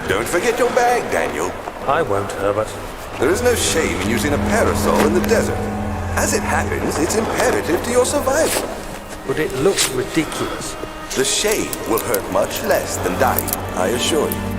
Don't forget your bag, Daniel. I won't, Herbert. There is no shame in using a parasol in the desert. As it happens, it's imperative to your survival. But it looks ridiculous. The shame will hurt much less than dying, I assure you.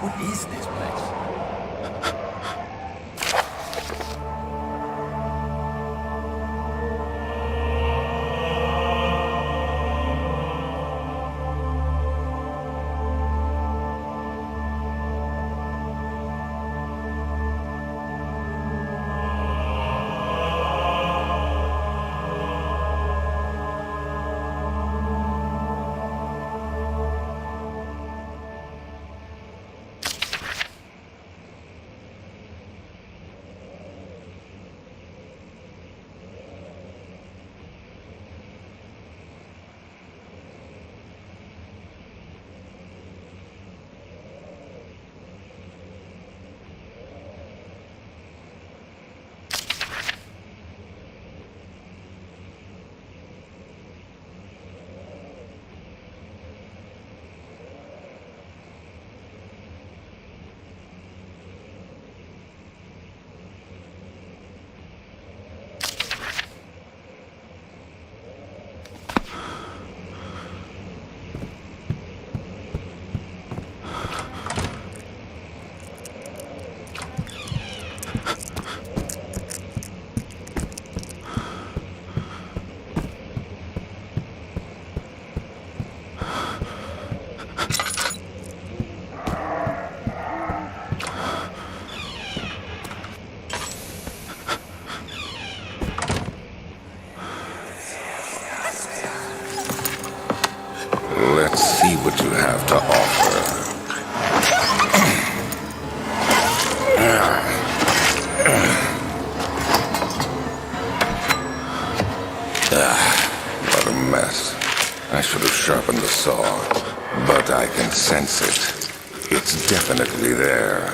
What is this place? Let's see what you have to offer. What a mess. I should have sharpened the saw, but I can sense it. It's definitely there.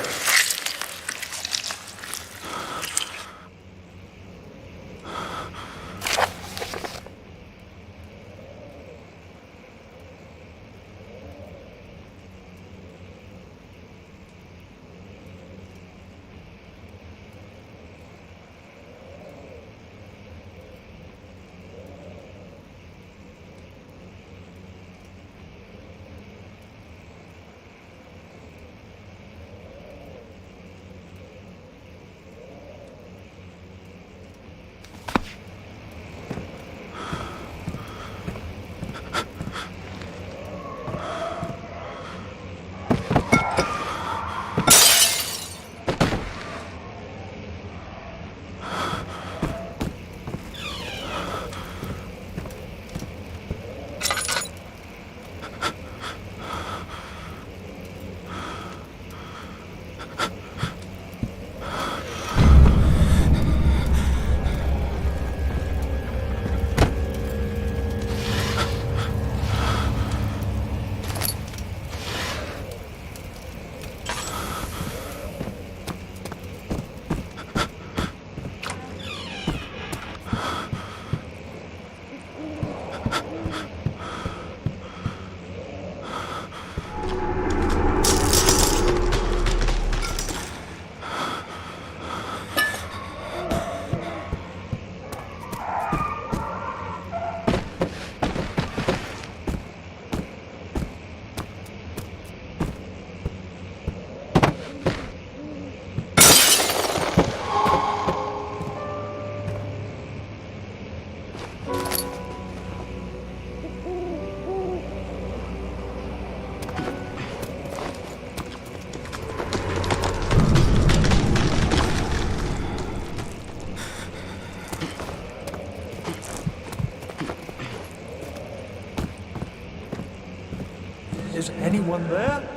Is anyone there?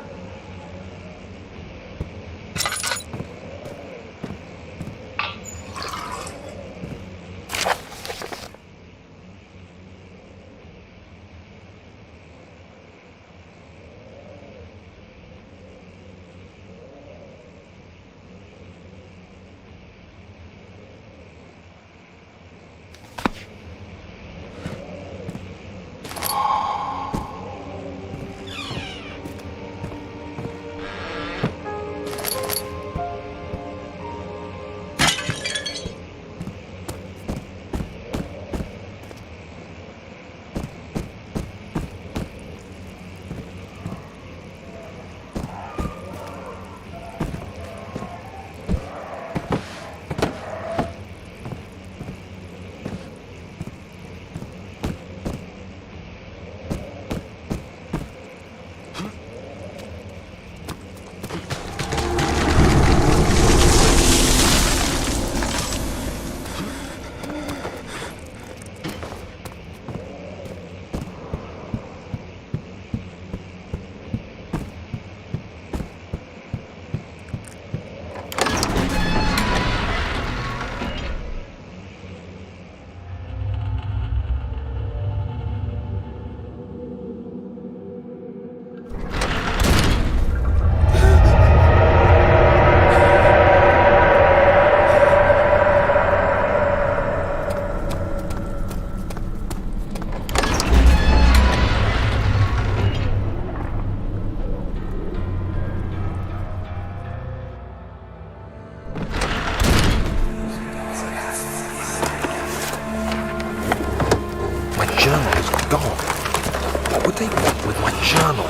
journal is gone. What would they want with my journal?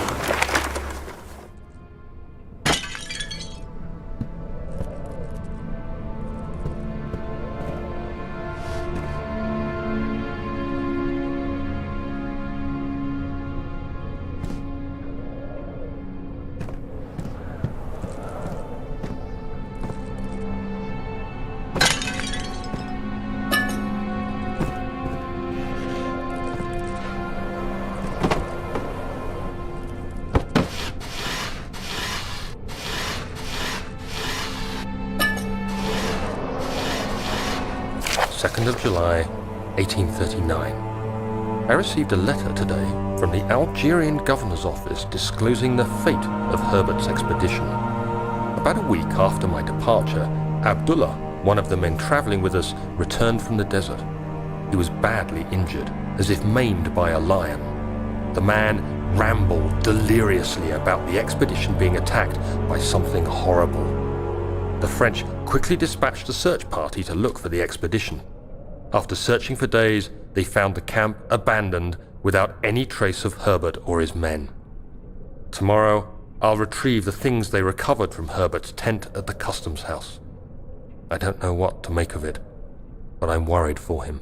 July 1839. I received a letter today from the Algerian governor's office disclosing the fate of Herbert's expedition. About a week after my departure, Abdullah, one of the men traveling with us, returned from the desert. He was badly injured, as if maimed by a lion. The man rambled deliriously about the expedition being attacked by something horrible. The French quickly dispatched a search party to look for the expedition. After searching for days, they found the camp abandoned without any trace of Herbert or his men. Tomorrow, I'll retrieve the things they recovered from Herbert's tent at the customs house. I don't know what to make of it, but I'm worried for him.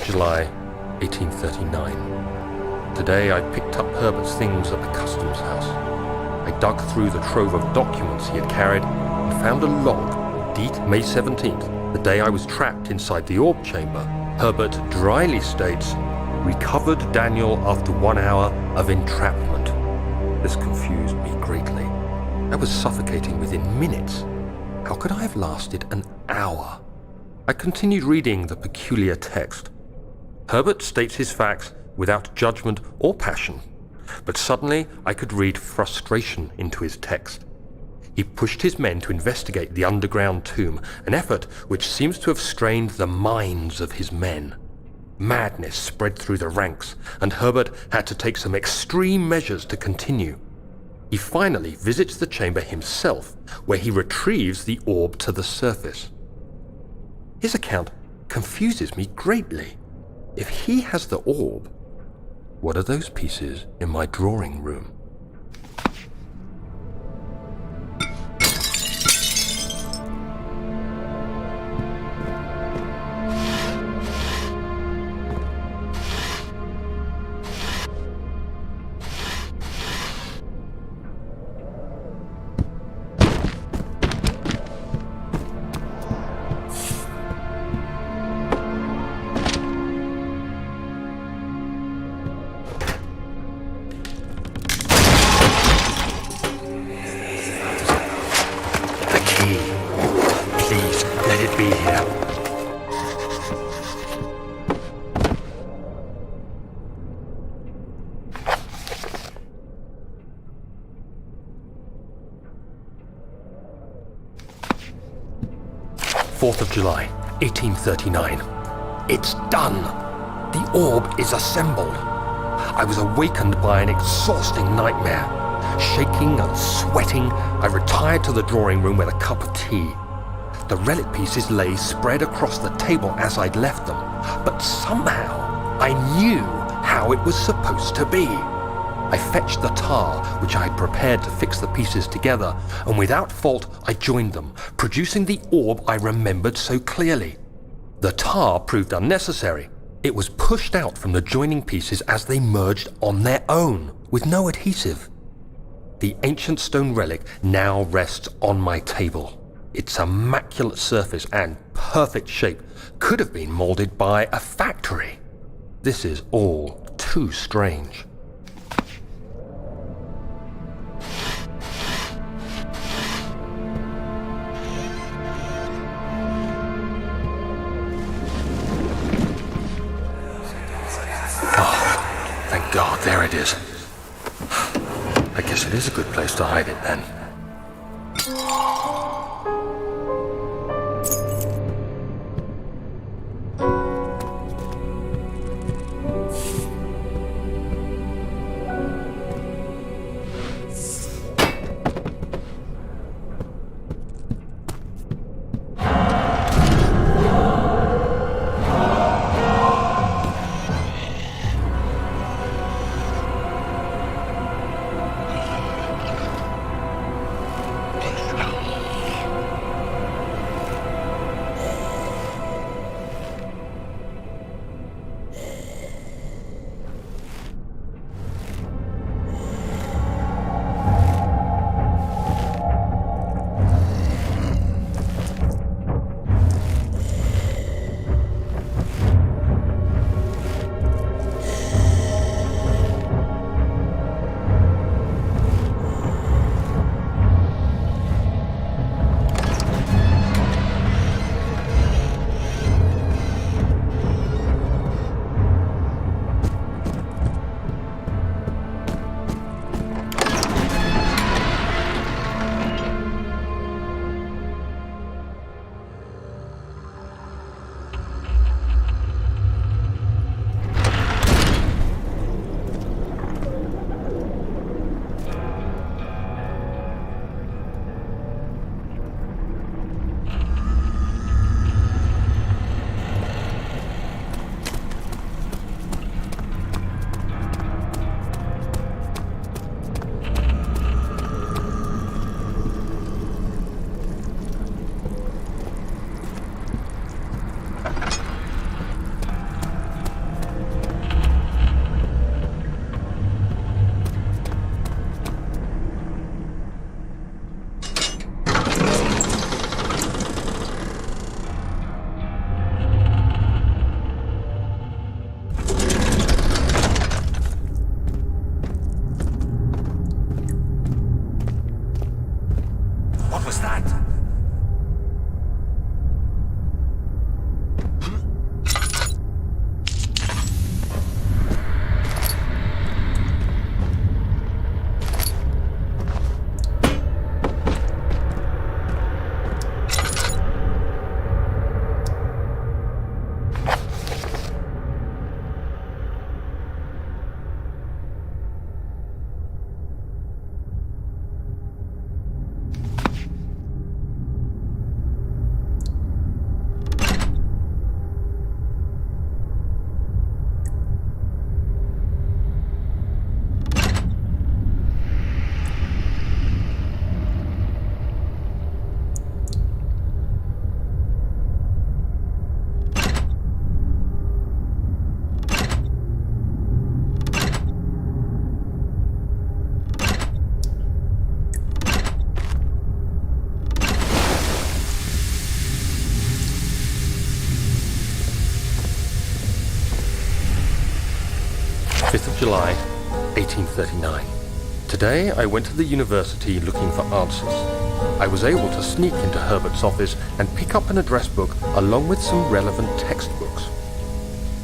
July 1839. Today I picked up Herbert's things at the customs house. I dug through the trove of documents he had carried and found a log, date May 17th, the day I was trapped inside the orb chamber. Herbert dryly states, "Recovered Daniel after 1 hour of entrapment." This confused me greatly. I was suffocating within minutes. How could I have lasted an hour? I continued reading the peculiar text. Herbert states his facts without judgment or passion, but suddenly I could read frustration into his text. He pushed his men to investigate the underground tomb, an effort which seems to have strained the minds of his men. Madness spread through the ranks, and Herbert had to take some extreme measures to continue. He finally visits the chamber himself, where he retrieves the orb to the surface. His account confuses me greatly. If he has the orb, what are those pieces in my drawing room? 4th of July, 1839. It's done! The orb is assembled. I was awakened by an exhausting nightmare. Shaking and sweating, I retired to the drawing room with a cup of tea. The relic pieces lay spread across the table as I'd left them, but somehow I knew how it was supposed to be. I fetched the tar, which I had prepared to fix the pieces together, and without fault I joined them, producing the orb I remembered so clearly. The tar proved unnecessary. It was pushed out from the joining pieces as they merged on their own, with no adhesive. The ancient stone relic now rests on my table. Its immaculate surface and perfect shape could have been molded by a factory. This is all too strange. Oh, thank God, there it is. I guess it is a good place to hide it then. July, 1839. Today I went to the university looking for answers. I was able to sneak into Herbert's office and pick up an address book along with some relevant textbooks.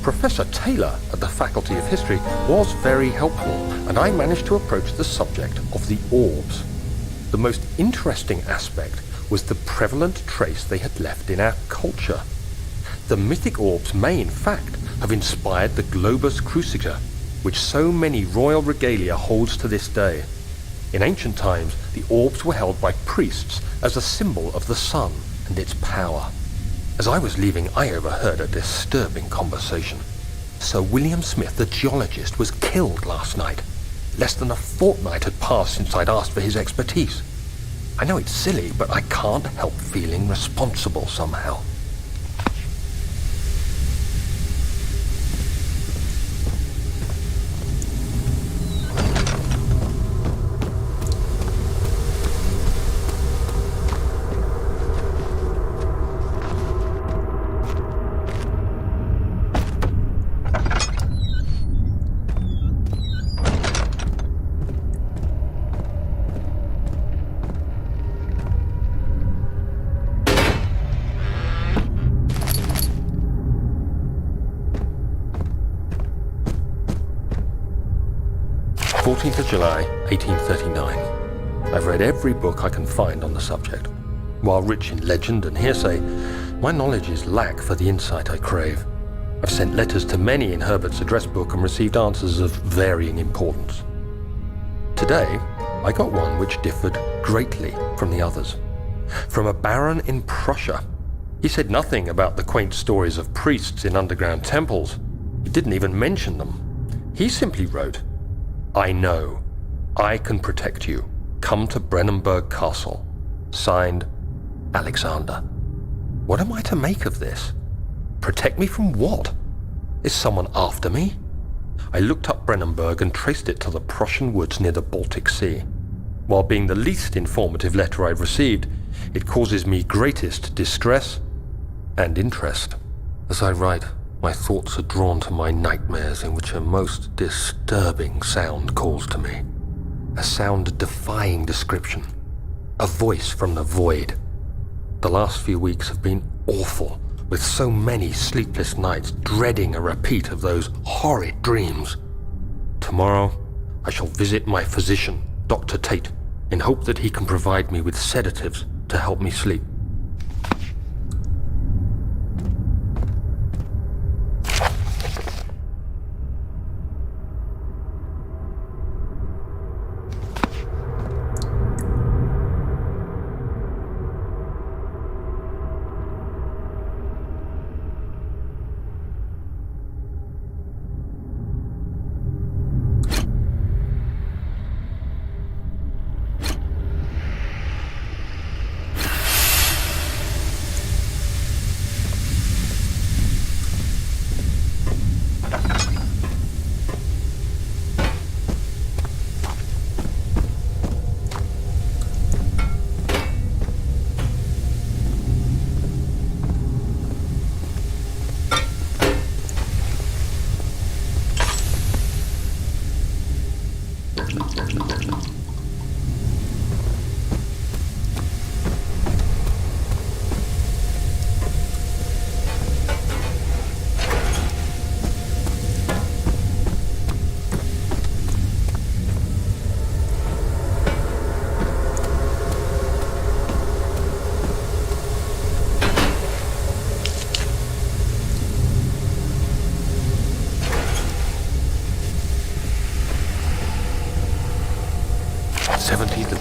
Professor Taylor at the Faculty of History was very helpful, and I managed to approach the subject of the orbs. The most interesting aspect was the prevalent trace they had left in our culture. The mythic orbs may, in fact, have inspired the globus cruciger, which so many royal regalia holds to this day. In ancient times, the orbs were held by priests as a symbol of the sun and its power. As I was leaving, I overheard a disturbing conversation. Sir William Smith, the geologist, was killed last night. Less than a fortnight had passed since I'd asked for his expertise. I know it's silly, but I can't help feeling responsible somehow. July 1839. I've read every book I can find on the subject. While rich in legend and hearsay, my knowledge is lack for the insight I crave. I've sent letters to many in Herbert's address book and received answers of varying importance. Today, I got one which differed greatly from the others. From a baron in Prussia. He said nothing about the quaint stories of priests in underground temples. He didn't even mention them. He simply wrote, "I know. I can protect you. Come to Brennenburg Castle. Signed, Alexander." What am I to make of this? Protect me from what? Is someone after me? I looked up Brennenburg and traced it to the Prussian woods near the Baltic Sea. While being the least informative letter I've received, it causes me greatest distress and interest. As I write, my thoughts are drawn to my nightmares in which a most disturbing sound calls to me. A sound defying description. A voice from the void. The last few weeks have been awful, with so many sleepless nights dreading a repeat of those horrid dreams. Tomorrow, I shall visit my physician, Dr. Tate, in hope that he can provide me with sedatives to help me sleep.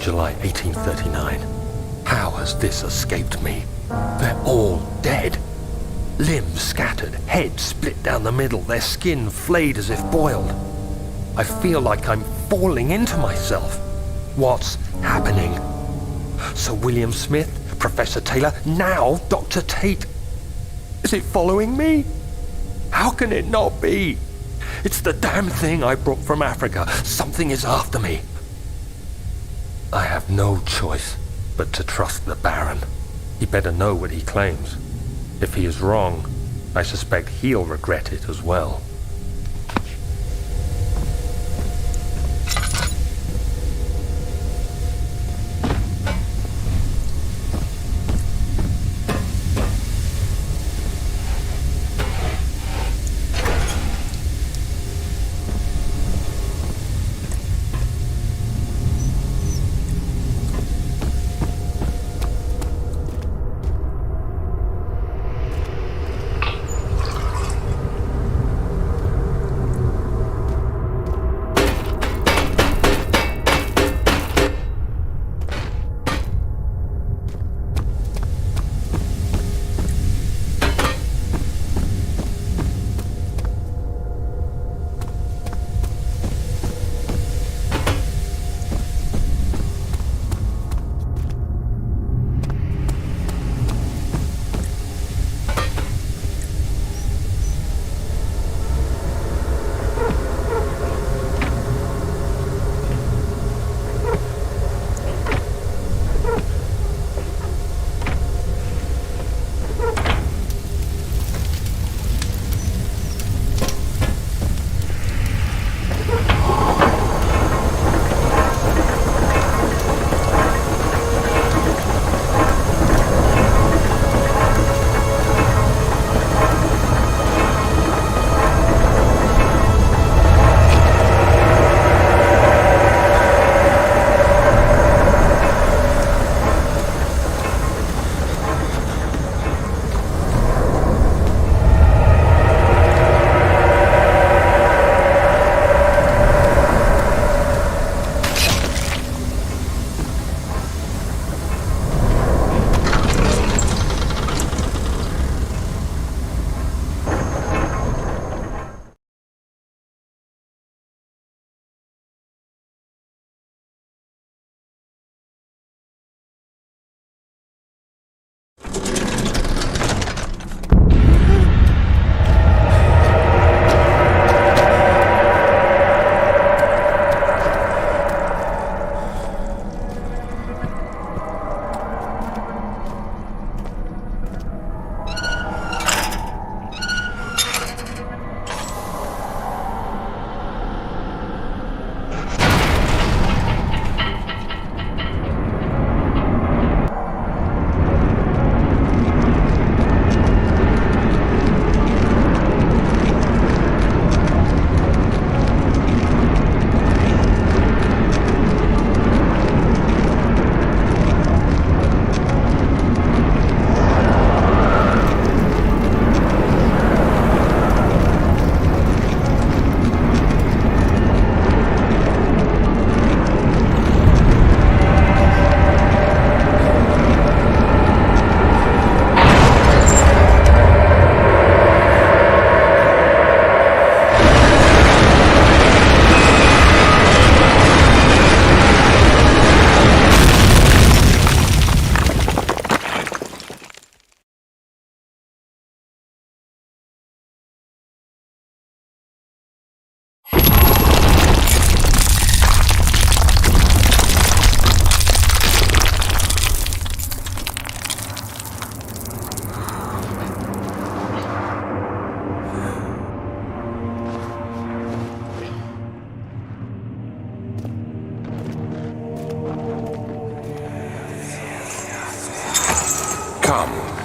July 1839. How has this escaped me? They're all dead. Limbs scattered, heads split down the middle, their skin flayed as if boiled. I feel like I'm falling into myself. What's happening? Sir William Smith, Professor Taylor, now Dr. Tate. Is it following me? How can it not be? It's the damn thing I brought from Africa. Something is after me. I have no choice but to trust the Baron. He better know what he claims. If he is wrong, I suspect he'll regret it as well.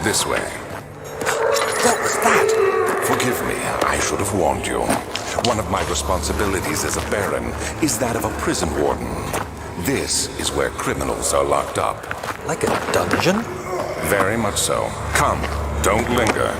This way. What was that? Forgive me, I should have warned you. One of my responsibilities as a Baron is that of a prison warden. This is where criminals are locked up. Like a dungeon? Very much so. Come, don't linger.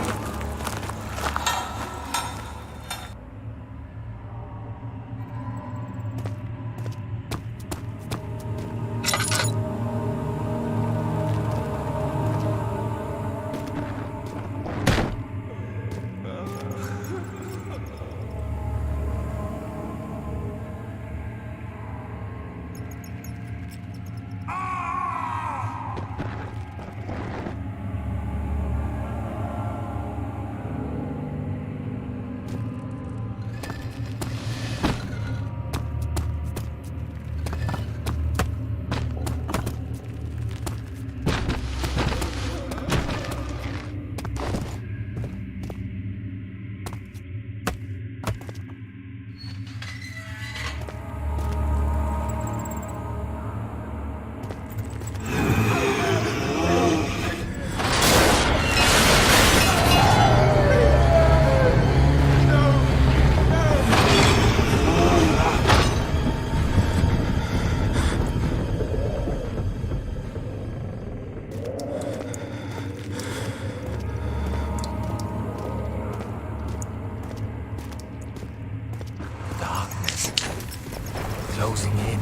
Closing in.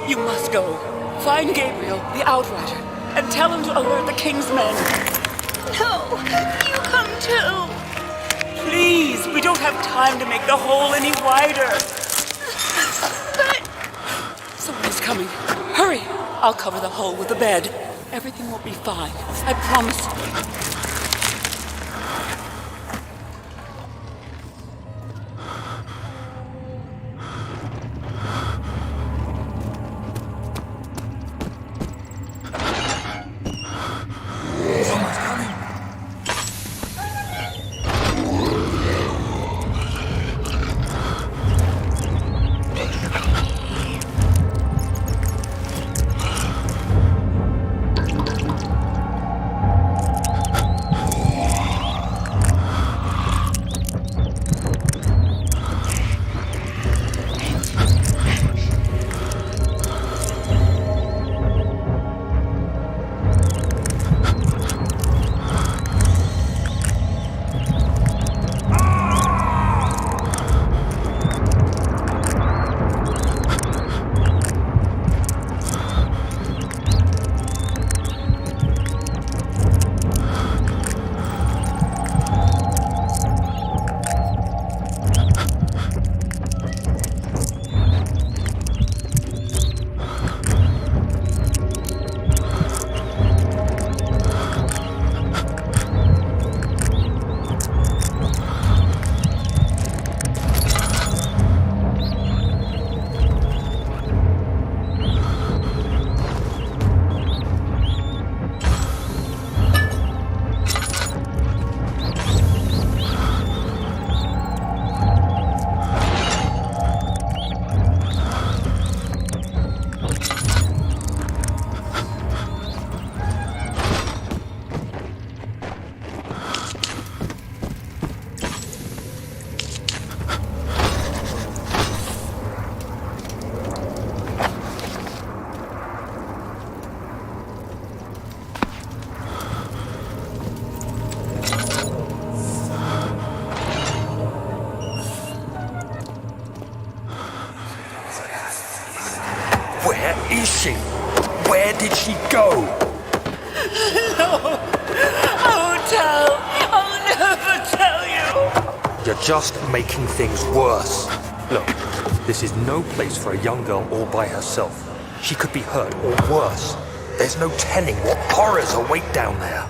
You must go. Find Gabriel, the Outrider, and tell him to alert the King's men. No, you come too. Please, we don't have time to make the hole any wider. Someone's coming. Hurry! I'll cover the hole with the bed. Everything will be fine. I promise. Where is she? Where did she go? No! I won't tell! I'll never tell you! You're just making things worse. Look, this is no place for a young girl all by herself. She could be hurt or worse. There's no telling what horrors await down there.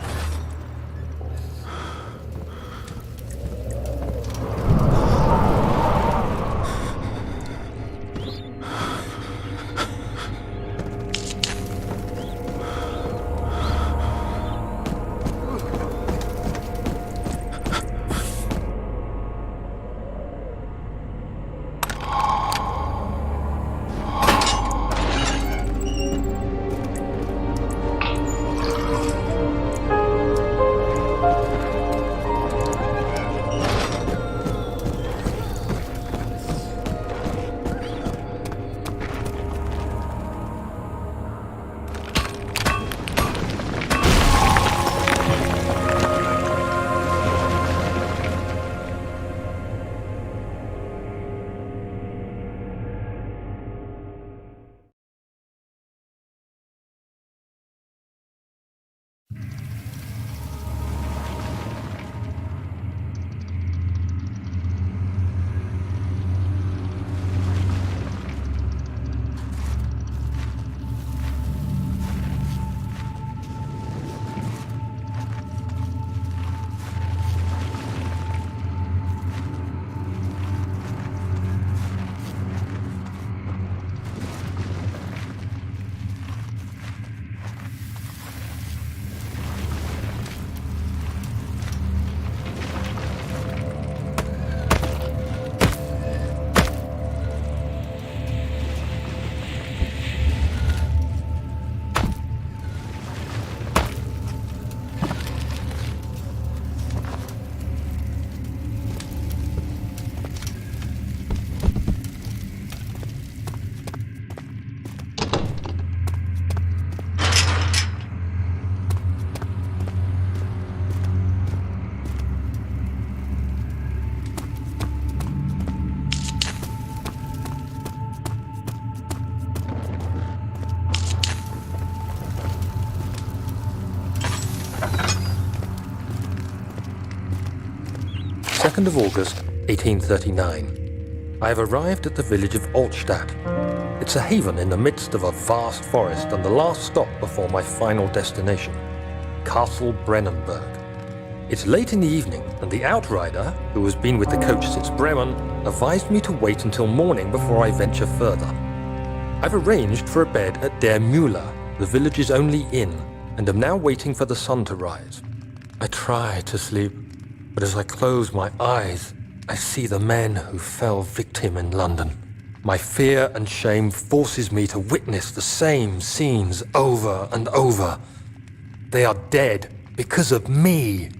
2nd of August, 1839. I have arrived at the village of Altstadt. It's a haven in the midst of a vast forest and the last stop before my final destination, Castle Brennenburg. It's late in the evening, and the outrider, who has been with the coach since Bremen, advised me to wait until morning before I venture further. I've arranged for a bed at Der Müller, the village's only inn, and am now waiting for the sun to rise. I try to sleep, but as I close my eyes, I see the men who fell victim in London. My fear and shame forces me to witness the same scenes over and over. They are dead because of me.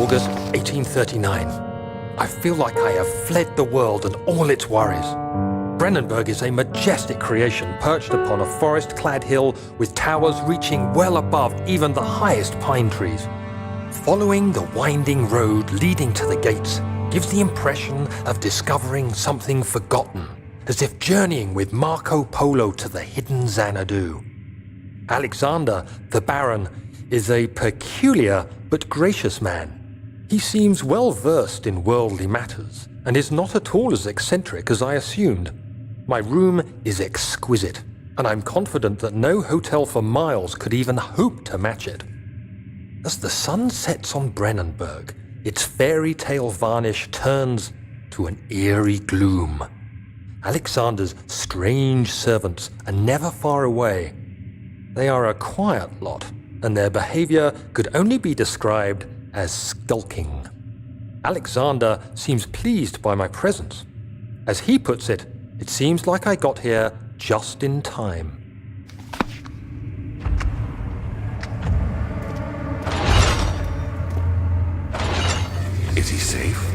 August 1839. I feel like I have fled the world and all its worries. Brennenburg is a majestic creation perched upon a forest-clad hill with towers reaching well above even the highest pine trees. Following the winding road leading to the gates gives the impression of discovering something forgotten, as if journeying with Marco Polo to the hidden Xanadu. Alexander, the Baron, is a peculiar but gracious man. He seems well versed in worldly matters and is not at all as eccentric as I assumed. My room is exquisite, and I'm confident that no hotel for miles could even hope to match it. As the sun sets on Brennenburg, its fairy tale varnish turns to an eerie gloom. Alexander's strange servants are never far away. They are a quiet lot, and their behavior could only be described as skulking. Alexander seems pleased by my presence. As he puts it, it seems like I got here just in time. Is he safe?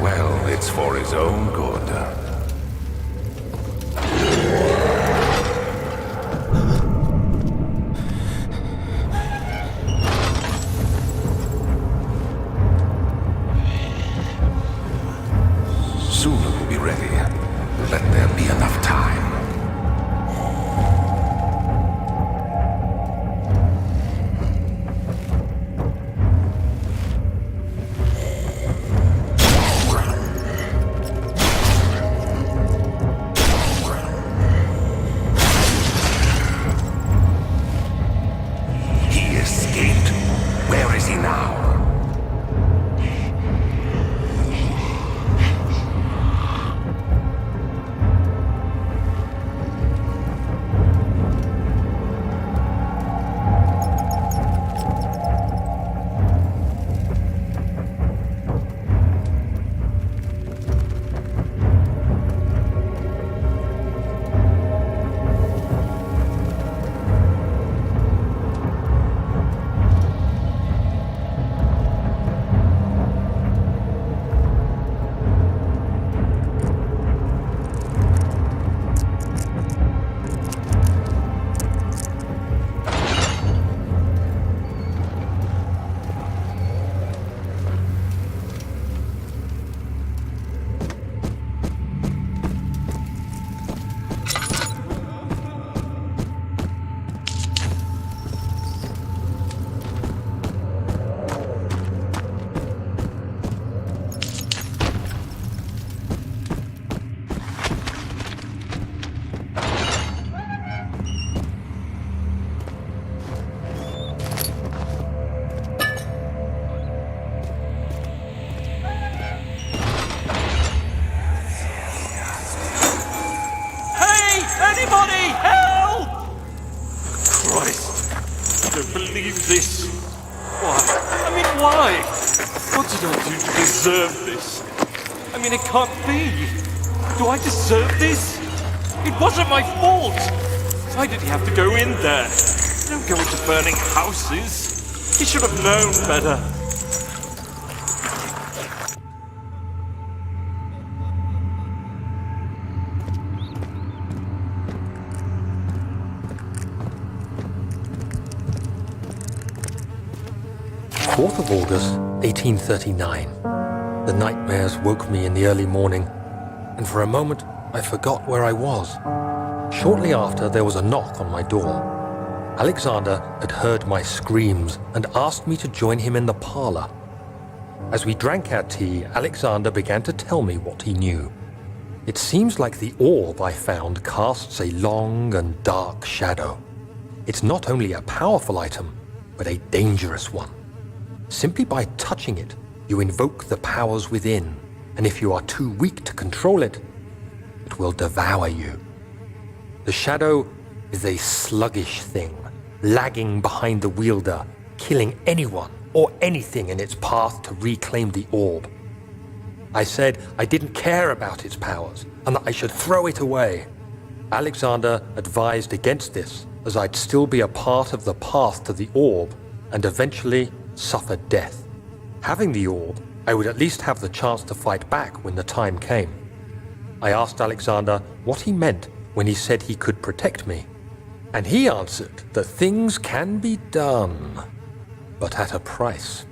Well, it's for his own good. Soon it will be ready. Let there be enough time. He escaped. Where is he now? Anybody, help! Christ, I don't believe this. Why? I mean, why? What did I do to deserve this? I mean, it can't be. Do I deserve this? It wasn't my fault. Why did he have to go in there? Don't go into burning houses. He should have known better. August 1839. The nightmares woke me in the early morning, and for a moment I forgot where I was. Shortly after, there was a knock on my door. Alexander had heard my screams and asked me to join him in the parlor. As we drank our tea, Alexander began to tell me what he knew. It seems like the orb I found casts a long and dark shadow. It's not only a powerful item, but a dangerous one. Simply by touching it, you invoke the powers within, and if you are too weak to control it, it will devour you. The shadow is a sluggish thing, lagging behind the wielder, killing anyone or anything in its path to reclaim the orb. I said I didn't care about its powers, and that I should throw it away. Alexander advised against this, as I'd still be a part of the path to the orb, and eventually suffer death. Having the orb, I would at least have the chance to fight back when the time came. I asked Alexander what he meant when he said he could protect me, and he answered that things can be done, but at a price.